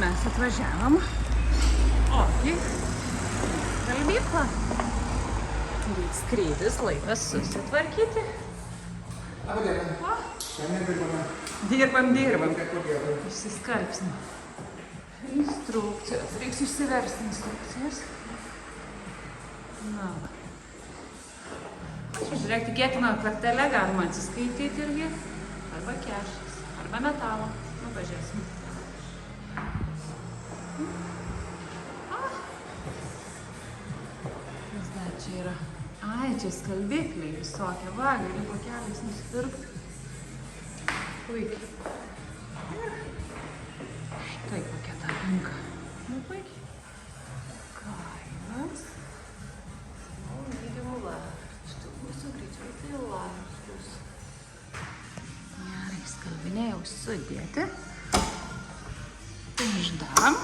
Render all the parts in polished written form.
mes atvažiavom. Ogi, kalbyklą. Ryt skrydis, laikas susitvarkyti. O, dirbam. Išsiskalbsim. Instrukcijos. Reiks išsiversti instrukcijas. Na. Žiūrėk, tikėtina kortelę galima atsiskaityti irgi. Arba kešas. Arba metalo. Nu, pažiūrėsim. Kas dar čia yra? Ai, čia skalbikliai visokie. Va, gali pakeliais nusipirkti. Puikiai. Štai kokia ta rinka. Nu, puikiai. Kainas. O, lygimų lakštų. Mūsų greičiau tai lakštus. Gerai, skalbiniai jau sudėti. Uždarom.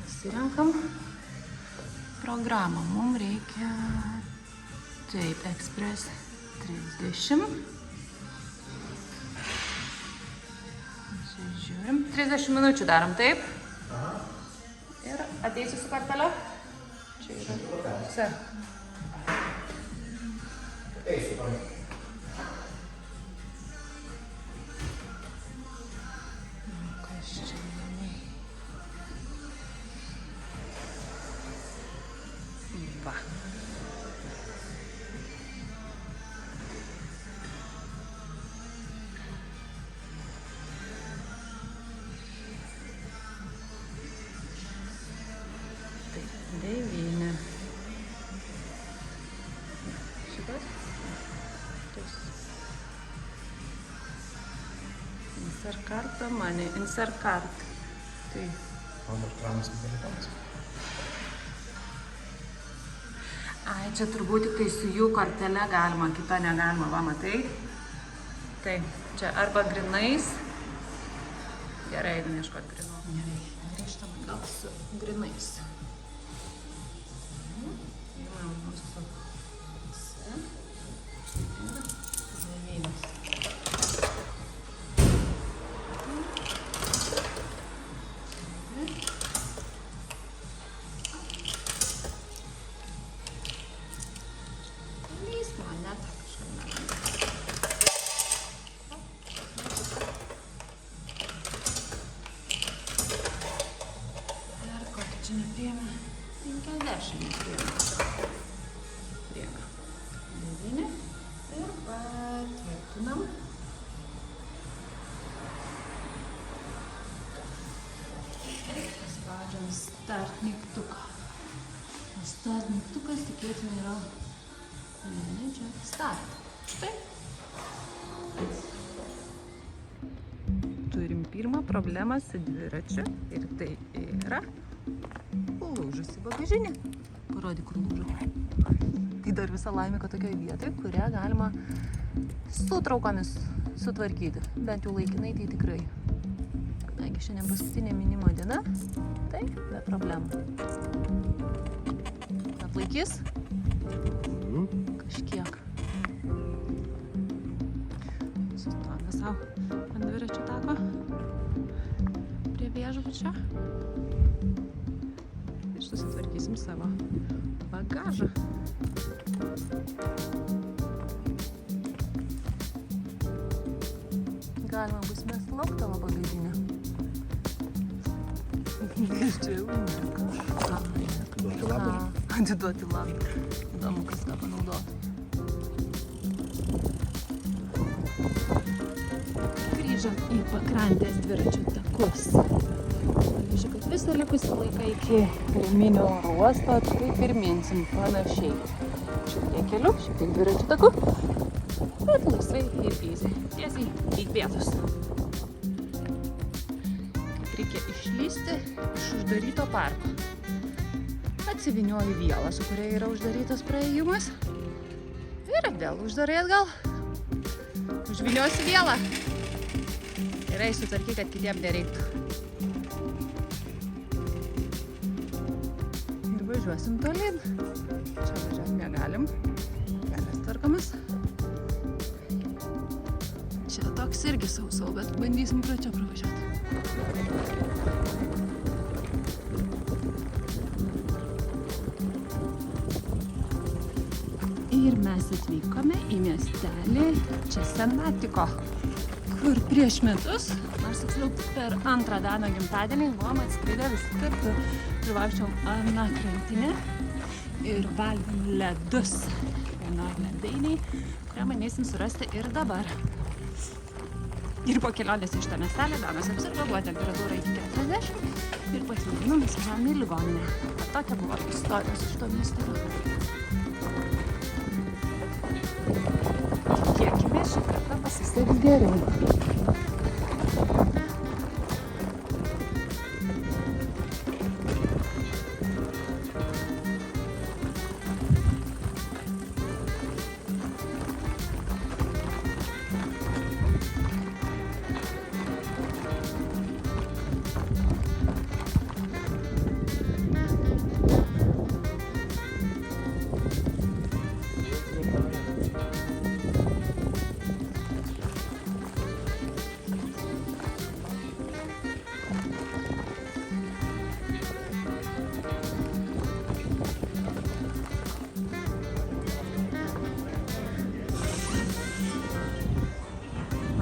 Pasirenkam programą. Mums reikia taip, Express 30. Žiūrim. 30 minučių darom, taip? Aha. Ir ateisi su kortelė? Čia yra. Visa. Ateisiu, pamatyti. Kas čia įdomiai? Va. Taip, 9. Šitas? Tas. Insert card, money. Insert card. Tai. Ai, čia turbūt tik tai su jų kortele galima, kita negalima, va, matai? Tai, čia arba grinais. Gerai, jeigu neieškot grinų. Gerai, grįžtam gal su grinais. Įmam mūsų visi. Ir 9. Nepriėmė 50 nepriėmė. Priėmė 9 ir patvirtinam. Ir paspaudžiam start mygtuką. Start mygtukas tikėtina yra čia start. Štai. Turim pirmą problemą su dviračiu ir tai yra lūžusi bagažinė. Parodyk, kur lūžo. Tai dar visa laimė, kad tokioj vietoj, kurią galima su traukomis sutvarkyti. Bent jau laikinai, tai tikrai. Kadangi šiandien paskutinė minimo diena, tai be problemų. Atlaikys? Kažkiek. Sustojame savo ant dviračio tako. Prie viešbučio. Susitvarkysim savo bagažą. Galima bus mes lauk tavo bagažinę. Iš čia jau nieko. Atiduoti labą. Atiduoti labą. Įdomu, kas ką panaudoti. Grįžom į pakrantės dviračių takus. Kad visą likusį laiką iki pirminio oro uosto taip ir minsim panašiai. Šiek tiek keliu, šiek tiek dviračių taku, bet laisvai ir easy. Tiesiai į pietus. Kaip reikia išlysti iš uždaryto parko. Atsivinioju vielą, su kuria yra uždarytas praėjimas. Ir vėl uždarai atgal. Užviniosi vielą. Gerai sutvarkyk, kad kitiem nereiktų. Važiuosim tolyn. Čia važiuoti negalim. Kelias tvarkomas. Čia toks irgi sausau, bet bandysim pro čia pravažiuoti. Ir mes atvykome į miestelį čia Senatiko, kur prieš metus, nors tiksliau per antrą Dano gimtadienį, buvom atskridę visi kartu ir vaikščiom Ana krantinę ir valgėm ledus vienoj ledainiai, kurią manysim surasti ir dabar. Ir po kelionės iš tą miestelį Danas apsirgo, buvo temperatūra iki 40 ir patvirtinom mes važiavome į ligoninę. Tokia buvo istorijos iš to miestelio. Tikėkime, šį kartą pasiseks geriau.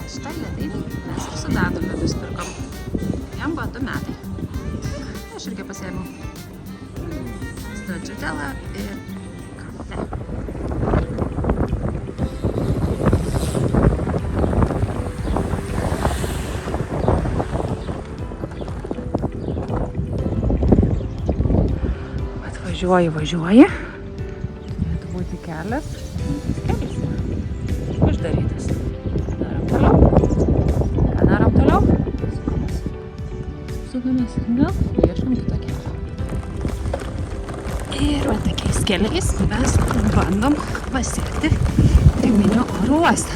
Šitą ledainį mes ir su Danu ledus pirkom. Jam buvo 2 metai. Aš irgi pasiėmiau stracciatella ir kafę. Važiuoji. Turėtų būti kelias. Kelias uždarytas. Darom toliau. Sukamės atgal, ieškom kitą kelią. Ir va tokiais keliais mes bandom pasiekti Riminio oro uostą.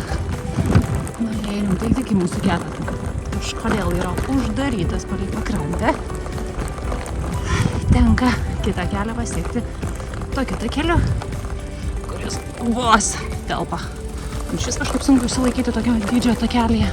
Na, jei rimtai tik į mūsų kelią, kažkodėl yra uždarytas palei pakrantę, tenka kitą kelią pasiekti to kitą keliu, kuris vos telpa. Šis kažkaip sunku išsilaikyti tokio dydžio takelyje.